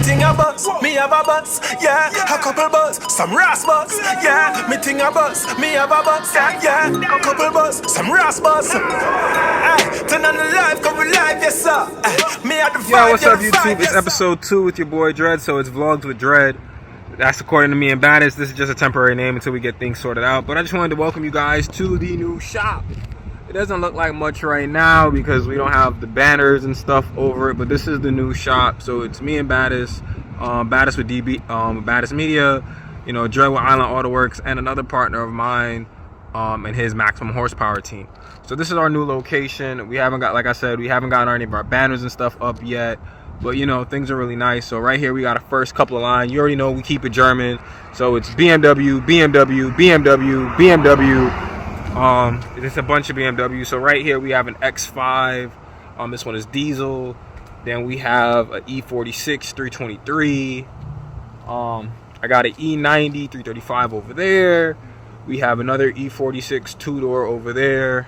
ting a bus, me have a bus, yeah. A couple bus, some ras bus, yeah. Me ting a bus, me have a bus, yeah. A couple bus, some ras bus. Turn on the live, come live, yes sir. Me have the vibe, Yo, what's up the YouTube? vibe, It's yes, episode 2 with your boy Dread, so it's Vlogs with Dread. That's according to me and Baddest. This is just a temporary name until we get things sorted out. But I just wanted to welcome you guys to the new shop. It doesn't look like much right now because we don't have the banners and stuff over it, but this is the new shop. So it's me and Baddest, Baddest with DB, Baddest Media, you know, Dread with Island Auto Works, and another partner of mine and his Maximum Horsepower team. So this is our new location. We haven't got, like I said, we haven't got any of our banners and stuff up yet, but you know, things are really nice. So right here we got a first couple of lines. You already know we keep it German, so it's BMW, BMW, BMW, BMW. It's a bunch of BMW. So right here we have an X5. This one is diesel. Then we have an E46 323. I got an E90 335 over there. We have another E46 two-door over there.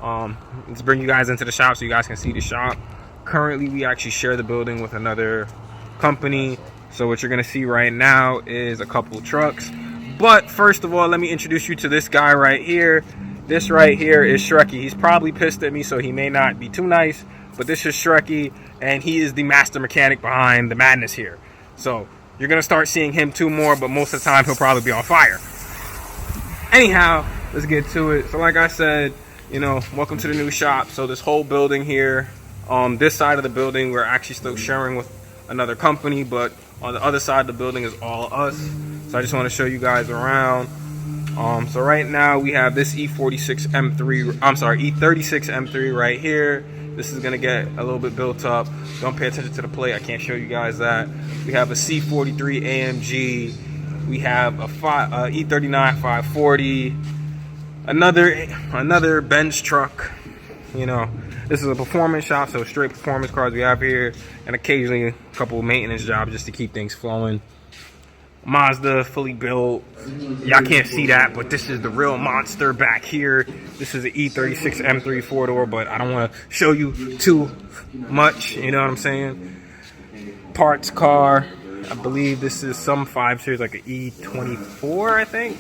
Let's bring you guys into the shop so you guys can see the shop. Currently we actually share the building with another company, so what you're gonna see right now is a couple trucks. But first of all, let me introduce you to this guy right here. This right here is Shrekky. He's probably pissed at me, so he may not be too nice, but this is Shrekky, and he is the master mechanic behind the madness here. So you're gonna start seeing him too more, but most of the time he'll probably be on fire. Anyhow, let's get to it. So like I said, you know, welcome to the new shop. So this whole building here, this side of the building, we're actually still sharing with another company, but on the other side of the building is all us. So I just want to show you guys around. So right now we have this E46 M3, I'm sorry, E36 M3 right here. This is gonna get a little bit built up. Don't pay attention to the plate, I can't show you guys that. We have a C43 AMG. We have a E39 540. Another Benz truck. You know, this is a performance shop, so straight performance cars we have here, and occasionally a couple of maintenance jobs just to keep things flowing. Mazda, fully built. Y'all can't see that, but this is the real monster back here. This is an E36 M3 4-door, but I don't want to show you too much, you know what I'm saying? Parts car. I believe this is some 5 Series, like an E24, I think.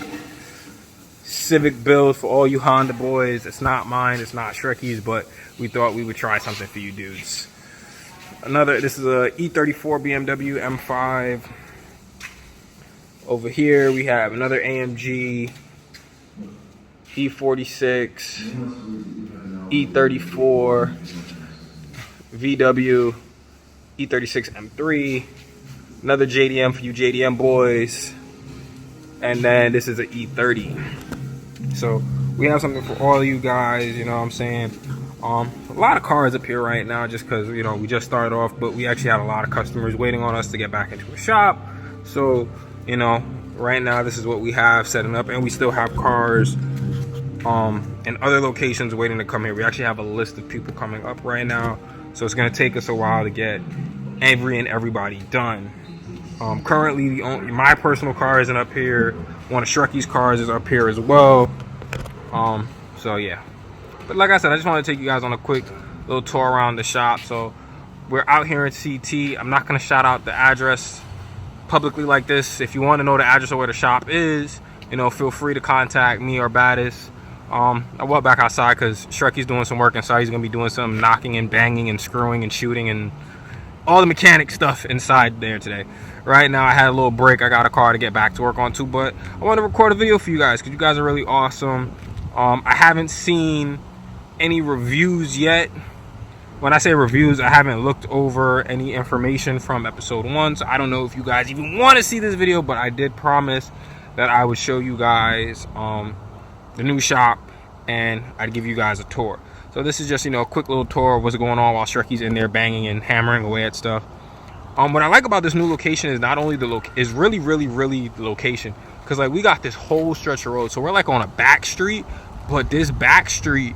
Civic build for all you Honda boys. It's not mine, it's not Shrekky's, but we thought we would try something for you dudes. This is a E34 BMW M5. Over here we have another AMG, E46, E34, VW, E36 M3, another JDM for you JDM boys, and then this is an E30. So we have something for all of you guys, you know what I'm saying? A lot of cars up here right now just because, you know, we just started off, but we actually had a lot of customers waiting on us to get back into a shop. So, you know, right now this is what we have setting up, and we still have cars in other locations waiting to come here. We actually have a list of people coming up right now, so it's going to take us a while to get everybody done. Currently, my personal car isn't up here. One of Shrekky's cars is up here as well. So yeah. But like I said, I just want to take you guys on a quick little tour around the shop. So we're out here in CT. I'm not going to shout out the address publicly like this. If you want to know the address of where the shop is, you know, feel free to contact me or Baddest. I walked back outside because Shrekky's doing some work inside. He's going to be doing some knocking and banging and screwing and shooting and all the mechanic stuff inside there today. Right now I had a little break. I got a car to get back to work on too, but I want to record a video for you guys because you guys are really awesome. I haven't seen any reviews yet. When I say reviews, I haven't looked over any information from episode 1, so I don't know if you guys even want to see this video, but I did promise that I would show you guys the new shop and I'd give you guys a tour. So this is just, you know, a quick little tour of what's going on while Shrekky's in there banging and hammering away at stuff. What I like about this new location is not only is really the location, because like we got this whole stretch of road, so we're like on a back street, but this back street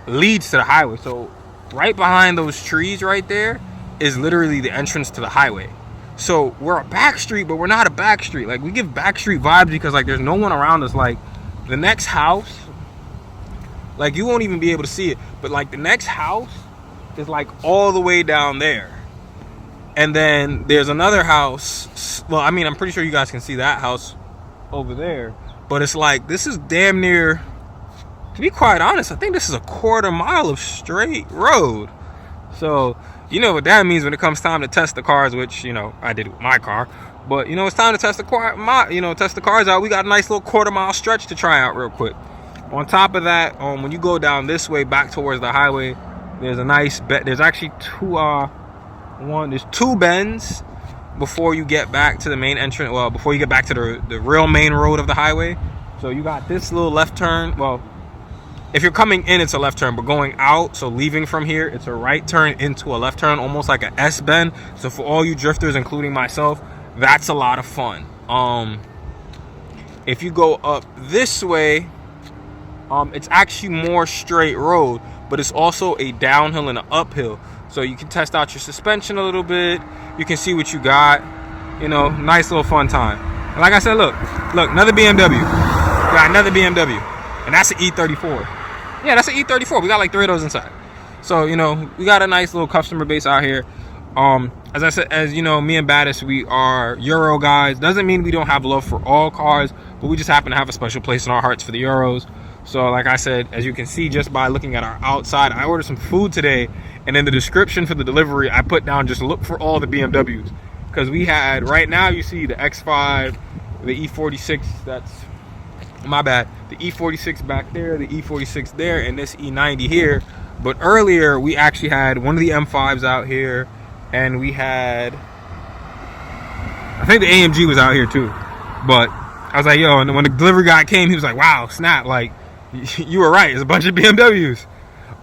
leads to the highway. So right behind those trees right there is literally the entrance to the highway. So we're a back street, but we're not a back street. Like we give back street vibes because like there's no one around us. Like the next house, like you won't even be able to see it, but like the next house is like all the way down there. And then there's another house. Well, I mean, I'm pretty sure you guys can see that house over there. But it's like, this is damn near, to be quite honest, I think this is a quarter mile of straight road. So, you know what that means when it comes time to test the cars, which, you know, I did with my car. But, you know, it's time to test the cars out. We got a nice little quarter mile stretch to try out real quick. On top of that, when you go down this way back towards the highway, there's a nice there's actually there's two bends before you get back to the main entrance. Well, before you get back to the real main road of the highway. So you got this little left turn. Well, if you're coming in, it's a left turn, but going out, so leaving from here, it's a right turn into a left turn, almost like a S bend. So for all you drifters, including myself, that's a lot of fun. If you go up this way, it's actually more straight road, but it's also a downhill and an uphill. So you can test out your suspension a little bit. You can see what you got. You know, nice little fun time. And like I said, look, another BMW. Got another BMW, and that's an E34. Yeah, that's an E34. We got like 3 of those inside. So, you know, we got a nice little customer base out here. As I said, as you know, me and Baddest, we are Euro guys. Doesn't mean we don't have love for all cars, but we just happen to have a special place in our hearts for the Euros. So like I said, as you can see just by looking at our outside, I ordered some food today, and in the description for the delivery, I put down just look for all the BMWs. Because we had, right now you see the X5, the E46, that's, my bad, the E46 back there, the E46 there, and this E90 here. But earlier, we actually had one of the M5s out here, and we had, I think the AMG was out here too. But I was like, yo, and when the delivery guy came, he was like, wow, snap, like, you were right, it's a bunch of BMWs.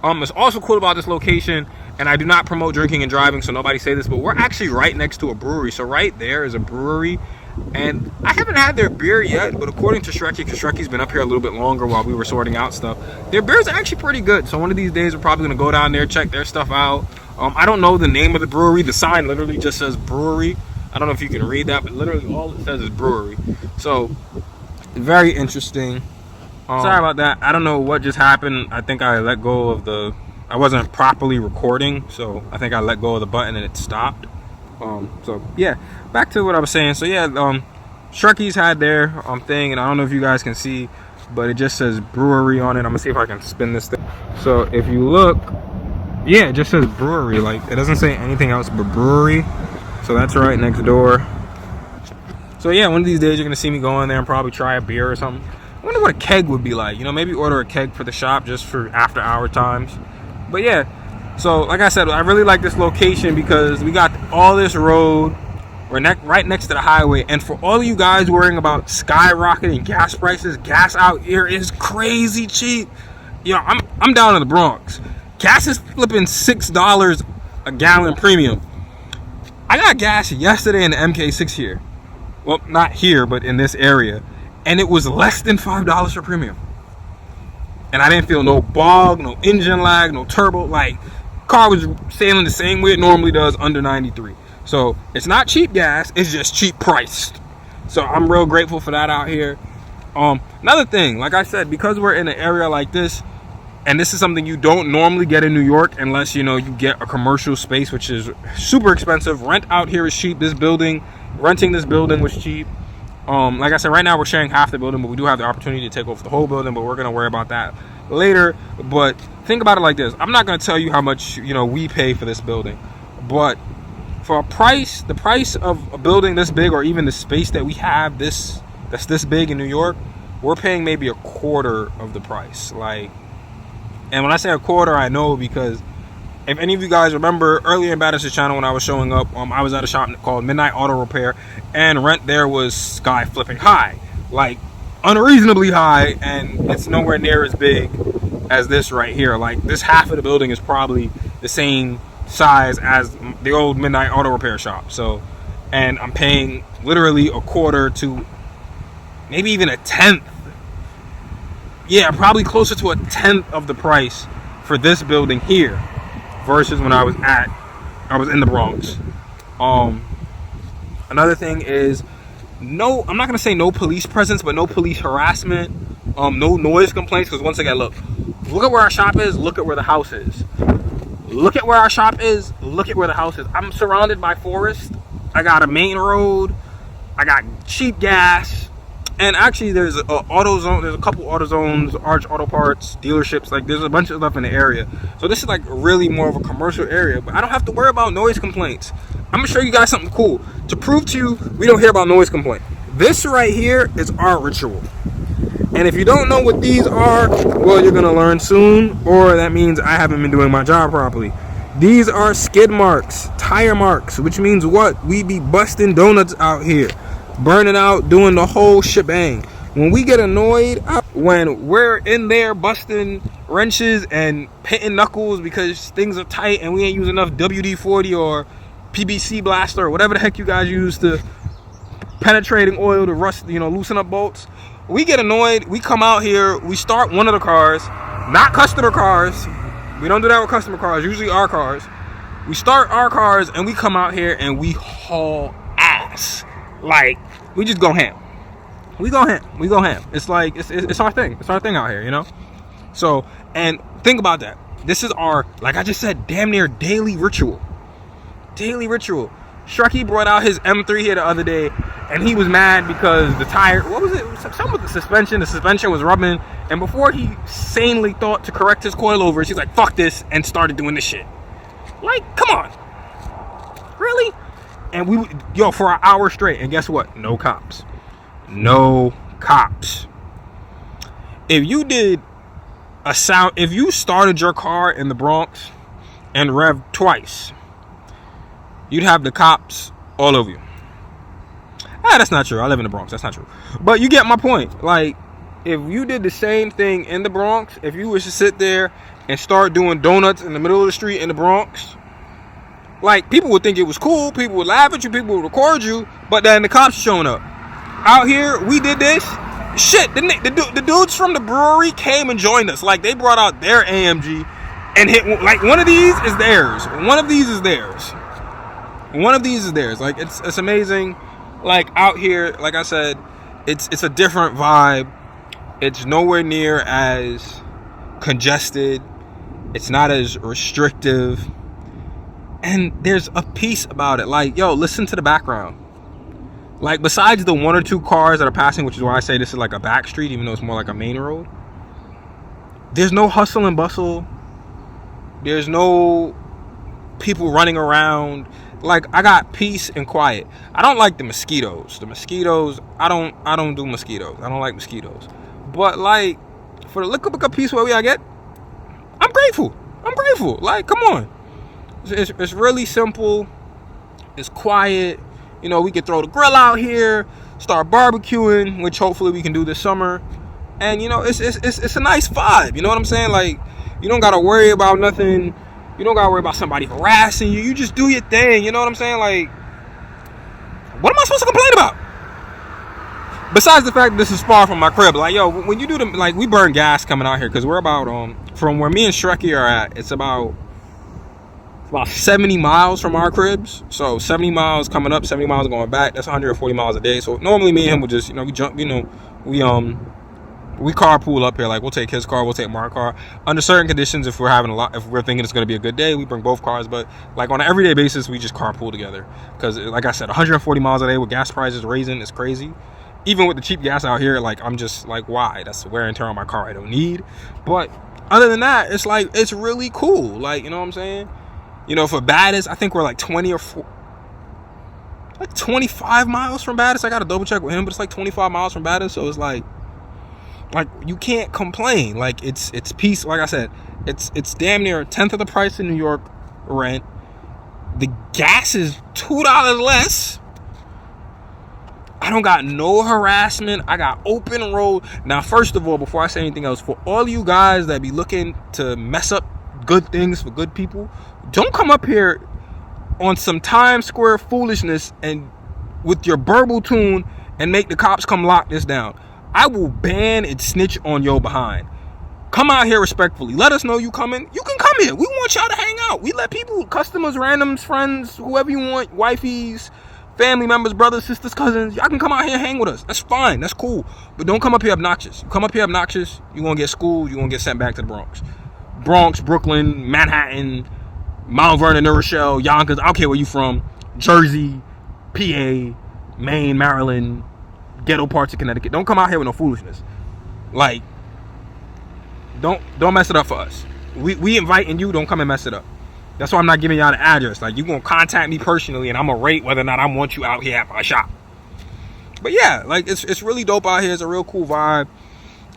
What's also cool about this location, and I do not promote drinking and driving, so nobody say this, but we're actually right next to a brewery. So right there is a brewery, and I haven't had their beer yet, but according to Shrekky, because Shrekky's been up here a little bit longer while we were sorting out stuff, their beers are actually pretty good. So one of these days, we're probably going to go down there, check their stuff out. I don't know the name of the brewery. The sign literally just says brewery. I don't know if you can read that, but literally all it says is brewery. So, very interesting. Sorry about that. I don't know what just happened. I think I let go of I wasn't properly recording, so I think I let go of the button and it stopped. So yeah, back to what I was saying. So yeah, Shrekky's had their thing, and I don't know if you guys can see, but it just says brewery on it. I'm gonna see if I can spin this thing. So if you look, yeah, it just says brewery. Like, it doesn't say anything else but brewery. So that's right next door. So yeah, one of these days you're gonna see me go in there and probably try a beer or something. I wonder what a keg would be like. You know, maybe order a keg for the shop just for after hour times. But yeah, so like I said, I really like this location because we got all this road. We're right next to the highway. And for all of you guys worrying about skyrocketing gas prices, gas out here is crazy cheap. You know, I'm down in the Bronx. Gas is flipping $6 a gallon premium. I got gas yesterday in the MK6 here. Well, not here, but in this area. And it was less than $5 for premium. And I didn't feel no bog, no engine lag, no turbo. Like, car was sailing the same way it normally does under 93. So it's not cheap gas, it's just cheap priced. So I'm real grateful for that out here. Another thing, like I said, because we're in an area like this, and this is something you don't normally get in New York unless, you know, you get a commercial space, which is super expensive. Rent out here is cheap. Renting this building was cheap. Like I said, right now we're sharing half the building, but we do have the opportunity to take over the whole building, but we're going to worry about that later. But think about it like this. I'm not going to tell you how much, you know, we pay for this building, but for the price of a building this big, or even the space that we have that's this big in New York, we're paying maybe a quarter of the price. Like, and when I say a quarter, I know because if any of you guys remember earlier in Baddest's channel when I was showing up, I was at a shop called Midnight Auto Repair, and rent there was sky flipping high, like unreasonably high, and it's nowhere near as big as this right here. Like, this half of the building is probably the same size as the old Midnight Auto Repair shop. So, and I'm paying literally a quarter to maybe even a tenth. Yeah, probably closer to a tenth of the price for this building here versus when I was in the Bronx. Another thing is, I'm not gonna say no police presence, but no police harassment, no noise complaints. Because once again, look at where our shop is, look at where the house is. Look at where our shop is. Look at where the house is. I'm surrounded by forest. I got a main road. I got cheap gas. And actually, there's a AutoZone. There's a couple AutoZones, Arch Auto Parts, dealerships. Like, there's a bunch of stuff in the area. So this is like really more of a commercial area. But I don't have to worry about noise complaints. I'm gonna show you guys something cool to prove to you we don't hear about noise complaint. This right here is our ritual. And if you don't know what these are, well, you're gonna learn soon, or that means I haven't been doing my job properly. These are skid marks, tire marks, which means what? We be busting donuts out here, burning out, doing the whole shebang. When we get annoyed, when we're in there busting wrenches and pitting knuckles because things are tight and we ain't using enough WD-40 or PBC blaster or whatever the heck you guys use to penetrating oil to rust, loosen up bolts. We get annoyed, we come out here, we start one of the cars, not customer cars. We don't do that with customer cars, usually our cars. We start our cars and we come out here and we haul ass. Like, we just go ham. We go ham. It's like, it's our thing. It's our thing out here, So, and think about that. This is our, like I just said, damn near daily ritual. Shreki brought out his M3 here the other day, and he was mad because the tire, what was it? Something with the suspension was rubbing, and before he sanely thought to correct his coilovers, he's like, fuck this, and started doing this shit. Like, come on. Really? And for an hour straight, and guess what? No cops. If you did if you started your car in the Bronx and revved twice, you'd have the cops all over you. That's not true. I live in the Bronx. That's not true. But you get my point. Like, if you did the same thing in the Bronx, if you was to sit there and start doing donuts in the middle of the street in the Bronx, like, people would think it was cool. People would laugh at you. People would record you. But then the cops showing up. Out here, we did this. Shit, the dudes from the brewery came and joined us. Like, they brought out their AMG and hit, like, one of these is theirs. Like, it's amazing. Like, out here, like I said, it's a different vibe. It's nowhere near as congested. It's not as restrictive. And there's a peace about it. Like, yo, listen to the background. Like, besides the one or two cars that are passing, which is why I say this is like a back street, even though it's more like a main road, there's no hustle and bustle. There's no people running around. Like, I got peace and quiet. I don't like the mosquitoes. I don't do mosquitoes. I don't like mosquitoes. But, like, for the little peace where I get, I'm grateful. Like, come on. It's really simple. It's quiet. We can throw the grill out here, start barbecuing, which hopefully we can do this summer. And, it's a nice vibe. You know what I'm saying? Like, you don't got to worry about nothing. You don't got to worry about somebody harassing you. You just do your thing. You know what I'm saying? Like, what am I supposed to complain about? Besides the fact that this is far from my crib. Like, yo, when you do we burn gas coming out here because we're about, from where me and Shreki are at, it's about 70 miles from our cribs. So 70 miles coming up, 70 miles going back. That's 140 miles a day. So normally me and him would just, we jump, we carpool up here. Like, we'll take his car, we'll take my car. Under certain conditions, if we're thinking it's going to be a good day, we bring both cars. But like on an everyday basis, we just carpool together. Because like I said, 140 miles a day with gas prices raising is crazy. Even with the cheap gas out here, like, I'm just like, why? That's wear and tear on my car I don't need. But other than that, it's like, it's really cool. Like, you know what I'm saying? For Baddest, I think we're like 25 miles from Baddest. I got to double check with him, but it's like 25 miles from Baddest. So it's like you can't complain. Like, it's peace. Like I said, it's damn near a tenth of the price in New York rent. The gas is $2 less. I don't got no harassment. I got open road. Now, first of all, before I say anything else, for all you guys that be looking to mess up good things for good people, don't come up here on some Times Square foolishness and with your burble tune and make the cops come lock this down. I will ban and snitch on your behind. Come out here respectfully. Let us know you coming. You can come here. We want y'all to hang out. We let people, customers, randoms, friends, whoever you want, wifeys, family members, brothers, sisters, cousins, y'all can come out here and hang with us. That's fine. That's cool. But don't come up here obnoxious. You come up here obnoxious, you're going to get schooled. You're going to get sent back to the Bronx. Bronx, Brooklyn, Manhattan, Mount Vernon, New Rochelle, Yonkers, I don't care where you from, Jersey, PA, Maine, Maryland, ghetto parts of Connecticut. Don't come out here with no foolishness. Like, don't mess it up for us. We inviting you, don't come and mess it up. That's why I'm not giving y'all the address. Like, you gonna contact me personally and I'm gonna rate whether or not I want you out here at my shop. But yeah, like, it's really dope out here. It's a real cool vibe.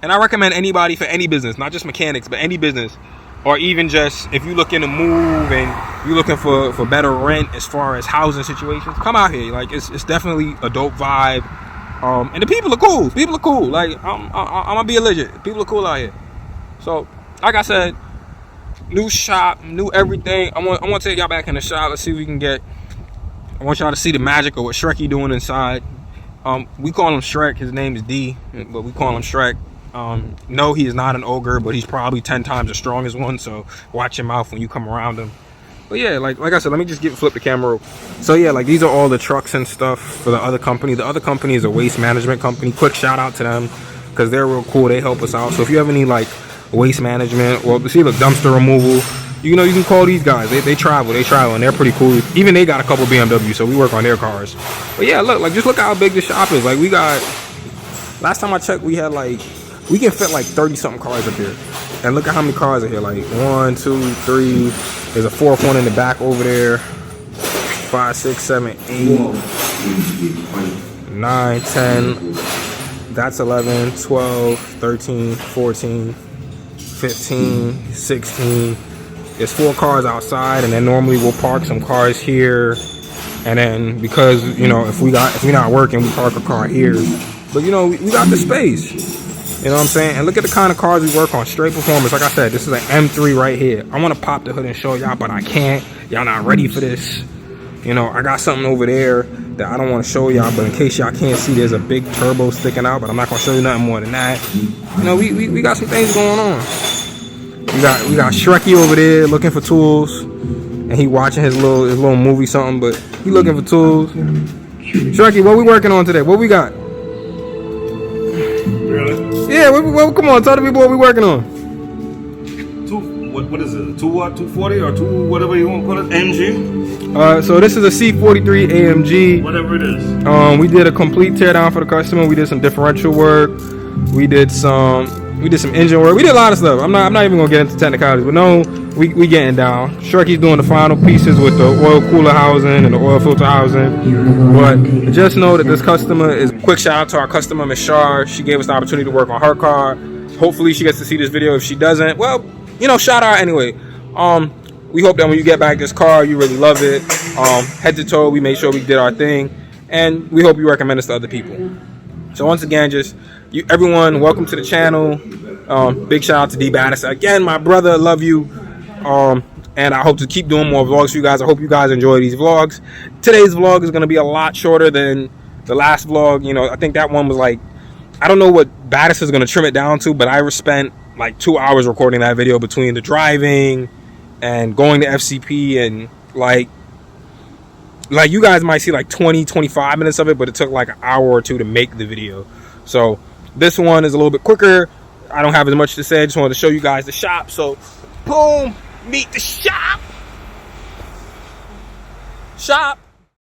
And I recommend anybody for any business, not just mechanics, but any business, or even just if you looking to move and you're looking for better rent as far as housing situations, come out here. Like, it's definitely a dope vibe. And the people are cool. People are cool. Like, I'm gonna be legit. People are cool out here. So, like I said, new shop, new everything. I want to take y'all back in the shop. Let's see if we can get. I want y'all to see the magic of what Shreky doing inside. We call him Shrek. His name is D, but we call him Shrek. No, he is not an ogre, but he's probably 10 times as strong as one. So watch your mouth when you come around him. But yeah, like I said, let me just flip the camera. So yeah, like, these are all the trucks and stuff for the other company. The other company is a waste management company. Quick shout out to them because they're real cool. They help us out. So if you have any like waste management or see the dumpster removal, you can call these guys. They travel and they're pretty cool. Even they got a couple BMW, so we work on their cars. But yeah, just look how big the shop is. Like, we got, last time I checked, we had like, we can fit like 30 something cars up here. And look at how many cars are here. Like 1, 2, 3. There's a fourth one in the back over there. 5, 6, 7, 8, 9, 10. That's 11, 12, 13, 14, 15, 16. There's 4 cars outside, and then normally we'll park some cars here. And then because, if we're not working, we park a car here. But we got the space. You know what I'm saying? And look at the kind of cars we work on. Straight performance. Like I said, this is an M3 right here. I want to pop the hood and show y'all, but I can't. Y'all not ready for this. I got something over there that I don't want to show y'all, but in case y'all can't see, there's a big turbo sticking out, but I'm not going to show you nothing more than that. We got some things going on. We got Shreky over there looking for tools, and he watching his little movie something, but he looking for tools. Shreky, what we working on today? What we got? Really? Yeah, come on, tell the people what we working on. What is it? 240 or 2 whatever you want to call it? AMG? So this is a C43 AMG. Whatever it is. We did a complete teardown for the customer. We did some differential work. We did some engine work. We did a lot of stuff. I'm not even gonna get into technicalities, but no, we getting down. Shreky's doing the final pieces with the oil cooler housing and the oil filter housing. But just know that this customer is. Quick shout out to our customer, Miss Shar. She gave us the opportunity to work on her car. Hopefully she gets to see this video. If she doesn't, well, shout out anyway. We hope that when you get back this car, you really love it. Head to toe, we made sure we did our thing, and we hope you recommend us to other people. So once again, everyone, welcome to the channel. Big shout out to D Baddest again, my brother. Love you. And I hope to keep doing more vlogs for you guys. I hope you guys enjoy these vlogs. Today's vlog is going to be a lot shorter than the last vlog. I think that one was like, I don't know what Baddest is going to trim it down to, but I spent like 2 hours recording that video between the driving and going to FCP, and like you guys might see like 20-25 minutes of it, but it took like an hour or 2 to make the video. So this one is a little bit quicker. I don't have as much to say. I just wanted to show you guys the shop. So boom, meet the shop.